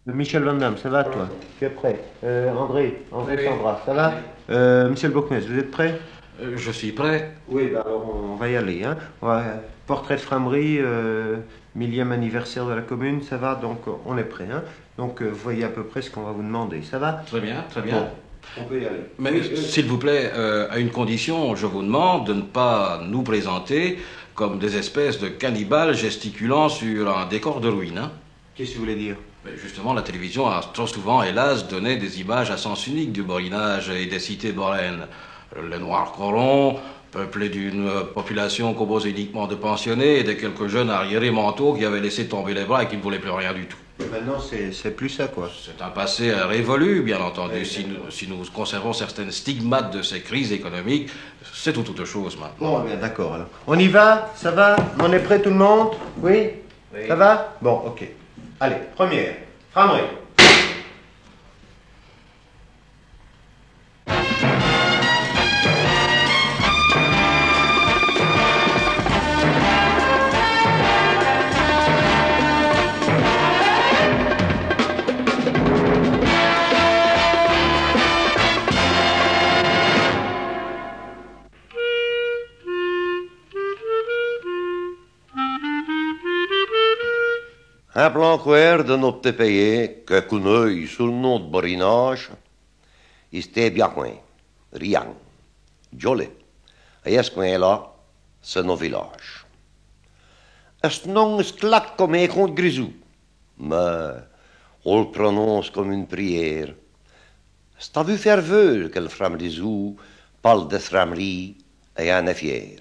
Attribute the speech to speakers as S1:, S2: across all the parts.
S1: Michel Van Damme, ça va toi? Tu es prêt? André
S2: Oui.
S1: Sandra, ça va? Michel Bocmes, vous êtes prêt?
S2: Je suis prêt.
S1: Oui, bah alors on va y aller. Hein. Portrait de Framery, millième anniversaire de la commune, ça va? Donc on est prêt. Hein. Donc vous voyez à peu près ce qu'on va vous demander, ça va?
S2: Très bien, très
S1: Bon,
S2: bien.
S1: on peut y aller.
S2: Mais s'il vous plaît, à une condition, je vous demande de ne pas nous présenter comme des espèces de cannibales gesticulant sur un décor de ruine. Hein.
S1: Qu'est-ce que vous voulez dire?
S2: Mais justement, la télévision a trop souvent, hélas, donné des images à sens unique du Borinage et des cités boraines. Les Noirs colons, peuplés d'une population composée uniquement de pensionnés et de quelques jeunes arriérés mentaux qui avaient laissé tomber les bras et qui ne voulaient plus rien du tout.
S1: Maintenant, c'est plus ça, quoi.
S2: C'est un passé révolu, bien entendu.
S1: Oui,
S2: Si nous conservons certaines stigmates de ces crises économiques, c'est tout autre chose maintenant.
S1: Bon, bien, d'accord. Alors. On y va? Ça va? On est prêt, tout le monde? Oui?
S2: Oui.
S1: Ça va? Bon, ok. Allez, première. Framery.
S3: Un plan queer de notre pays que connaît sous le nom de Borinage, c'était bien coin, rien, joli. Et ce coin-là, c'est nos villages. Ce nom est claque comme un conte grisou, mais on le prononce comme une prière. C'est à vous faire vœu que le Framrizou parle de Framri et en est fier.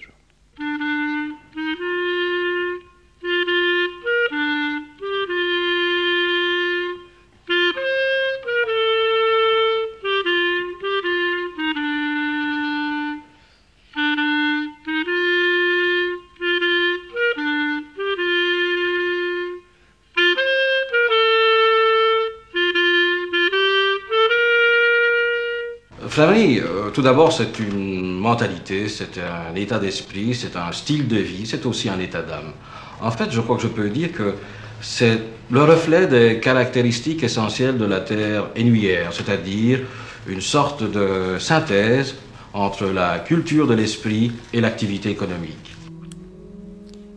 S2: Flamery, tout d'abord, c'est une mentalité, c'est un état d'esprit, c'est un style de vie, c'est aussi un état d'âme. En fait, je crois que je peux dire que c'est le reflet des caractéristiques essentielles de la terre ennuyère, c'est-à-dire une sorte de synthèse entre la culture de l'esprit et l'activité économique.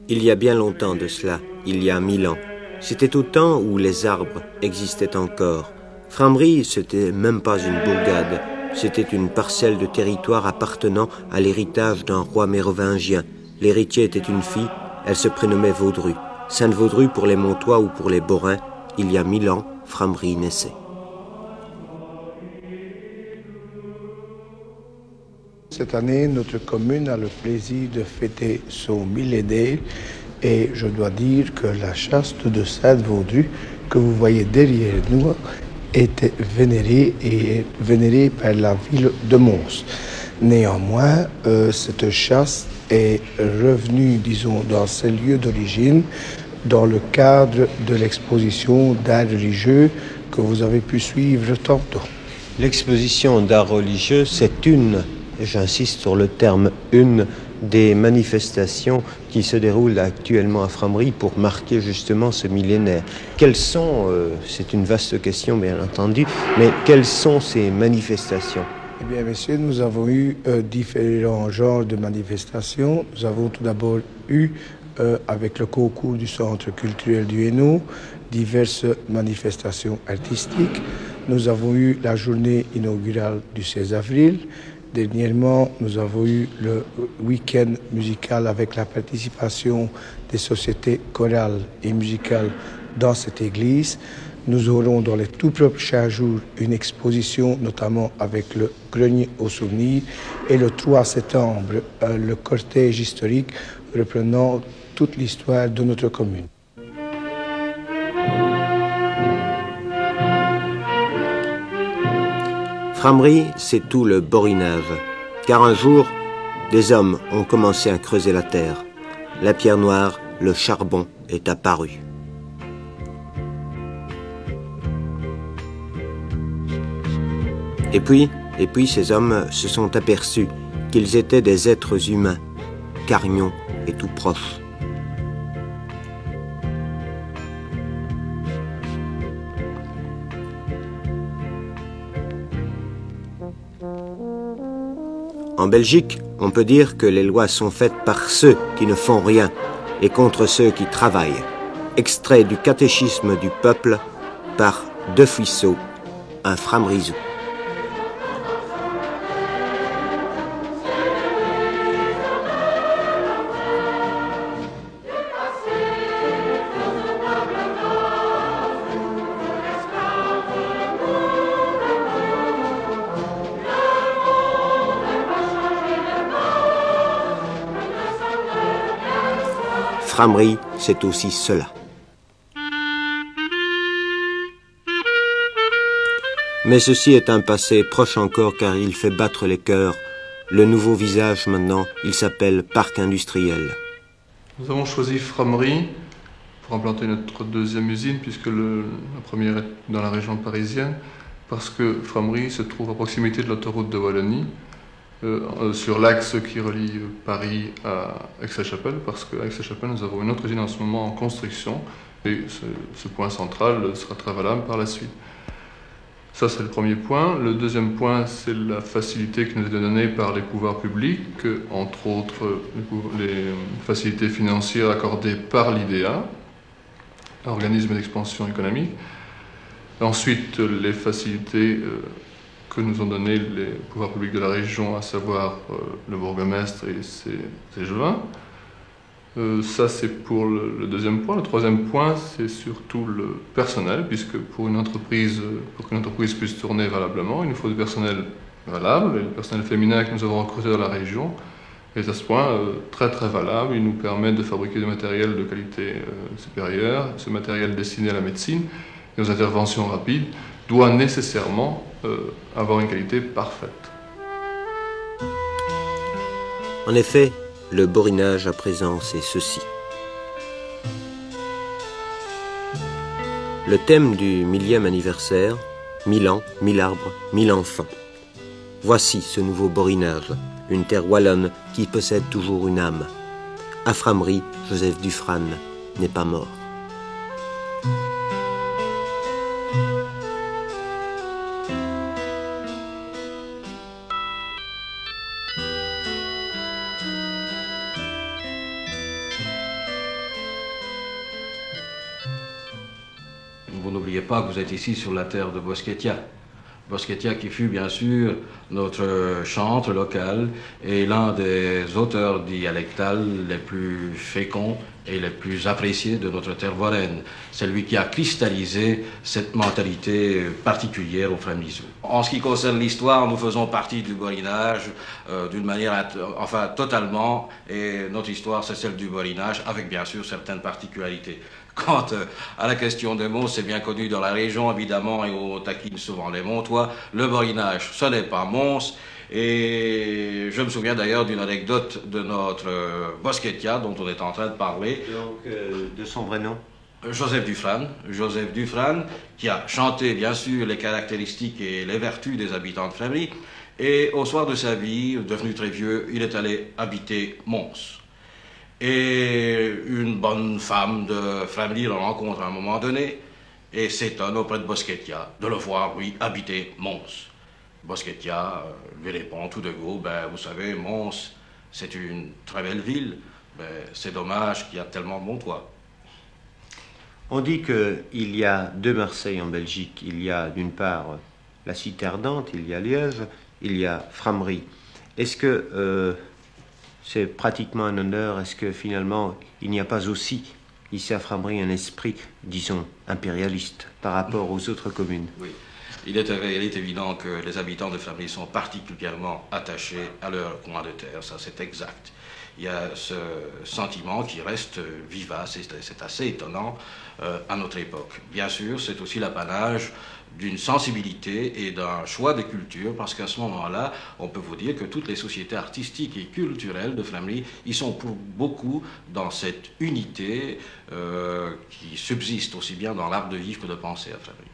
S4: Il y a bien longtemps de cela, il y a 1000 ans. C'était au temps où les arbres existaient encore. Framery, c'était même pas une bourgade. C'était une parcelle de territoire appartenant à l'héritage d'un roi mérovingien. L'héritier était une fille, elle se prénommait Vaudru. Sainte-Vaudru pour les Montois ou pour les Borins, il y a 1000 ans, Framery naissait.
S5: Cette année, notre commune a le plaisir de fêter son millénaire et je dois dire que la chaste de Sainte-Vaudru que vous voyez derrière nous était vénérée par la ville de Mons. Néanmoins, cette chasse est revenue, disons, dans ses lieux d'origine dans le cadre de l'exposition d'art religieux que vous avez pu suivre tantôt.
S4: L'exposition d'art religieux, c'est une, et j'insiste sur le terme une, des manifestations qui se déroulent actuellement à Framery pour marquer justement ce millénaire. Quelles sont, c'est une vaste question bien entendu, mais quelles sont ces manifestations?
S5: Eh bien, messieurs, nous avons eu différents genres de manifestations. Nous avons tout d'abord eu, avec le concours du Centre culturel du Hainaut, diverses manifestations artistiques. Nous avons eu la journée inaugurale du 16 avril. Dernièrement, nous avons eu le week-end musical avec la participation des sociétés chorales et musicales dans cette église. Nous aurons dans les tout prochains jours une exposition, notamment avec le grenier aux souvenirs, et le 3 septembre, le cortège historique reprenant toute l'histoire de notre commune.
S4: Framery, c'est tout le borinage. Car un jour, des hommes ont commencé à creuser la terre. La pierre noire, le charbon est apparu. Et puis ces hommes se sont aperçus qu'ils étaient des êtres humains, cargnons et tout proches. En Belgique, on peut dire que les lois sont faites par ceux qui ne font rien et contre ceux qui travaillent. Extrait du catéchisme du peuple par De Fuisseau, un Framerizou. Framerie, c'est aussi cela. Mais ceci est un passé proche encore car il fait battre les cœurs. Le nouveau visage maintenant, il s'appelle Parc Industriel.
S6: Nous avons choisi Framerie pour implanter notre deuxième usine puisque la première est dans la région parisienne parce que Framerie se trouve à proximité de l'autoroute de Wallonie. Sur l'axe qui relie Paris à Aix-la-Chapelle, parce qu'à Aix-la-Chapelle, nous avons une autre usine en ce moment en construction, et ce point central sera très valable par la suite. Ça, c'est le premier point. Le deuxième point, c'est la facilité qui nous est donnée par les pouvoirs publics, entre autres les facilités financières accordées par l'IDEA, organisme d'expansion économique. Ensuite, les facilités que nous ont donné les pouvoirs publics de la région, à savoir le bourgmestre et ses joints. Ça, c'est pour le deuxième point. Le troisième point, c'est surtout le personnel, puisque pour qu'une entreprise puisse tourner valablement, il nous faut du personnel valable, et le personnel féminin que nous avons recruté dans la région est à ce point très très valable. Il nous permet de fabriquer du matériel de qualité supérieure, ce matériel destiné à la médecine et aux interventions rapides doit nécessairement avoir une qualité parfaite.
S4: En effet, le borinage à présent, c'est ceci. Le thème du 1000e anniversaire, 1000 ans, 1000 arbres, 1000 enfants. Voici ce nouveau borinage, une terre wallonne qui possède toujours une âme. À Framerie, Joseph Dufrane n'est pas mort.
S2: Vous n'oubliez pas que vous êtes ici sur la terre de Boschettia. Boschettia qui fut bien sûr notre chantre local et l'un des auteurs dialectals les plus féconds et les plus appréciés de notre terre wallonne. C'est lui qui a cristallisé cette mentalité particulière au Framerizou. En ce qui concerne l'histoire, nous faisons partie du borinage d'une manière, enfin totalement, et notre histoire c'est celle du borinage avec bien sûr certaines particularités. Quant à la question des mots, c'est bien connu dans la région, évidemment, et on taquine souvent les Montois. Le borinage, ce n'est pas Mons. Et je me souviens d'ailleurs d'une anecdote de notre Boschettia, dont on est en train de parler.
S1: Donc, de son vrai nom?
S2: Joseph Dufrane, qui a chanté, bien sûr, les caractéristiques et les vertus des habitants de Framerie. Et au soir de sa vie, devenu très vieux, il est allé habiter Mons. Et une bonne femme de Framerie le rencontre à un moment donné et s'étonne auprès de Boschettia de le voir, lui, habiter Mons. Boschettia lui répond tout de go, ben, vous savez, Mons, c'est une très belle ville, ben, c'est dommage qu'il y a tellement de Montois.
S1: On dit qu'il y a deux Marseille en Belgique. Il y a d'une part la cité ardente, il y a Liège, il y a Framerie. Est-ce que c'est pratiquement un honneur? Est-ce que finalement il n'y a pas aussi ici à Framerie un esprit, disons, impérialiste par rapport aux autres communes?
S2: Oui. Il est évident que les habitants de Framerie sont particulièrement attachés à leur coin de terre, ça c'est exact. Il y a ce sentiment qui reste vivace, c'est assez étonnant à notre époque. Bien sûr, c'est aussi l'apanage d'une sensibilité et d'un choix des cultures, parce qu'à ce moment-là, on peut vous dire que toutes les sociétés artistiques et culturelles de Framerie, ils sont pour beaucoup dans cette unité qui subsiste aussi bien dans l'art de vivre que de penser à Framerie.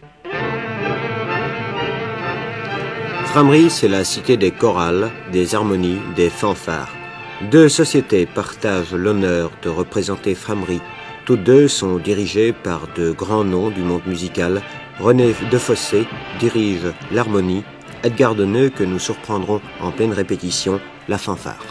S4: Framerie, c'est la cité des chorales, des harmonies, des fanfares. Deux sociétés partagent l'honneur de représenter Framerie. Toutes deux sont dirigées par de grands noms du monde musical. René Defossé dirige l'harmonie, Edgar Deneux, que nous surprendrons en pleine répétition, la fanfare.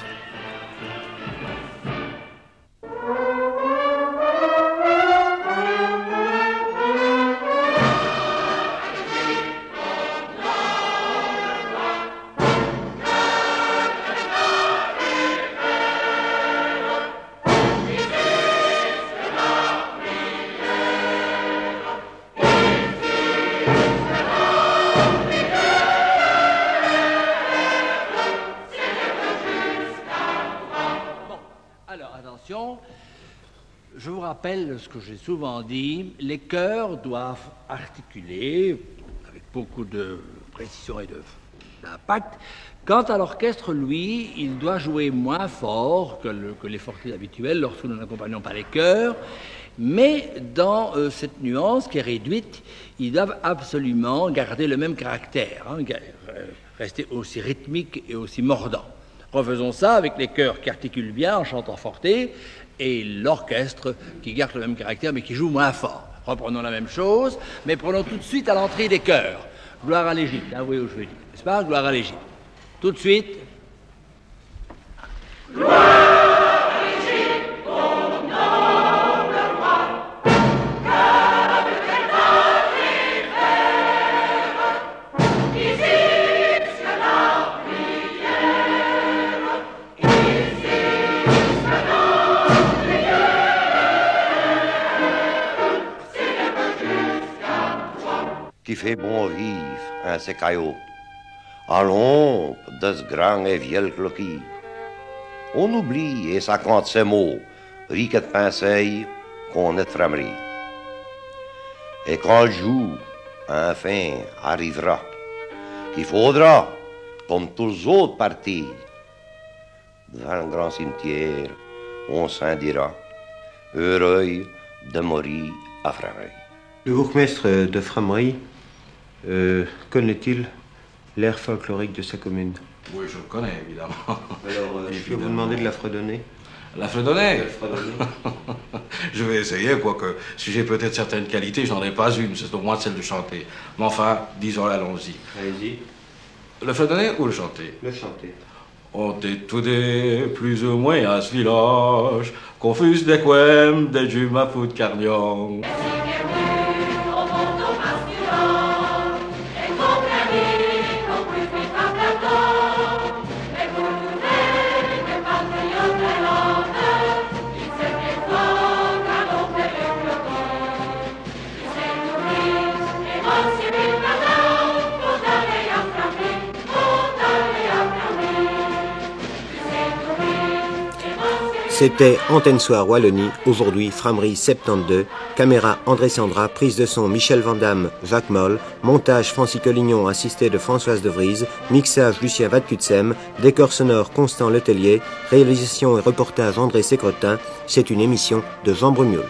S7: Je vous rappelle ce que j'ai souvent dit, les chœurs doivent articuler avec beaucoup de précision et d'impact. Quant à l'orchestre, lui, il doit jouer moins fort que les fortis habituels lorsque nous n'accompagnons pas les chœurs, mais dans cette nuance qui est réduite, ils doivent absolument garder le même caractère, rester aussi rythmique et aussi mordant. Refaisons ça avec les chœurs qui articulent bien en chantant forté et l'orchestre qui garde le même caractère mais qui joue moins fort. Reprenons la même chose, mais prenons tout de suite à l'entrée des chœurs. Gloire à l'Égypte, hein, oui, je veux dire, n'est-ce pas? Gloire à l'Égypte. Tout de suite. Gloire à l'Égypte, au noble roi, cœur de ténor et frère, ici jusqu'à la prière, ici jusqu'à la prière, célèbre jusqu'à toi.
S3: Qui fait bon vivre un ces caillots, à l'ombre de ce grand et vieux cloquis. On oublie et ça compte ces mots, rique de pinceille qu'on est framerie. Et quand le jour, enfin, arrivera, qu'il faudra, comme tous les autres partis, devant le grand cimetière, on s'en dira, heureux de mourir à Frameries.
S1: Le bourgmestre de Frameries connaît-il l'air folklorique de sa commune?
S2: Oui, je le connais, évidemment.
S1: Alors, je peux vous demander de la fredonner?
S2: La fredonner? Je vais essayer, quoique si j'ai peut-être certaines qualités, j'en ai pas une, c'est au moins celle de chanter. Mais enfin, disons-le, allons-y.
S1: Allez-y.
S2: Le fredonner ou le chanter?
S1: Le chanter.
S2: On est tous des plus ou moins à ce village, confus des quem, des jumes à foutre carnion.
S4: C'était Antenne Soir Wallonie, aujourd'hui Frameries 72, caméra André Sandra, prise de son Michel Vandamme, Jacques Moll, montage Francis Collignon assisté de Françoise de Vries, mixage Lucien Vadkutsem, décor sonore Constant Letellier, réalisation et reportage André Sécrotin, c'est une émission de Jean Brumioul.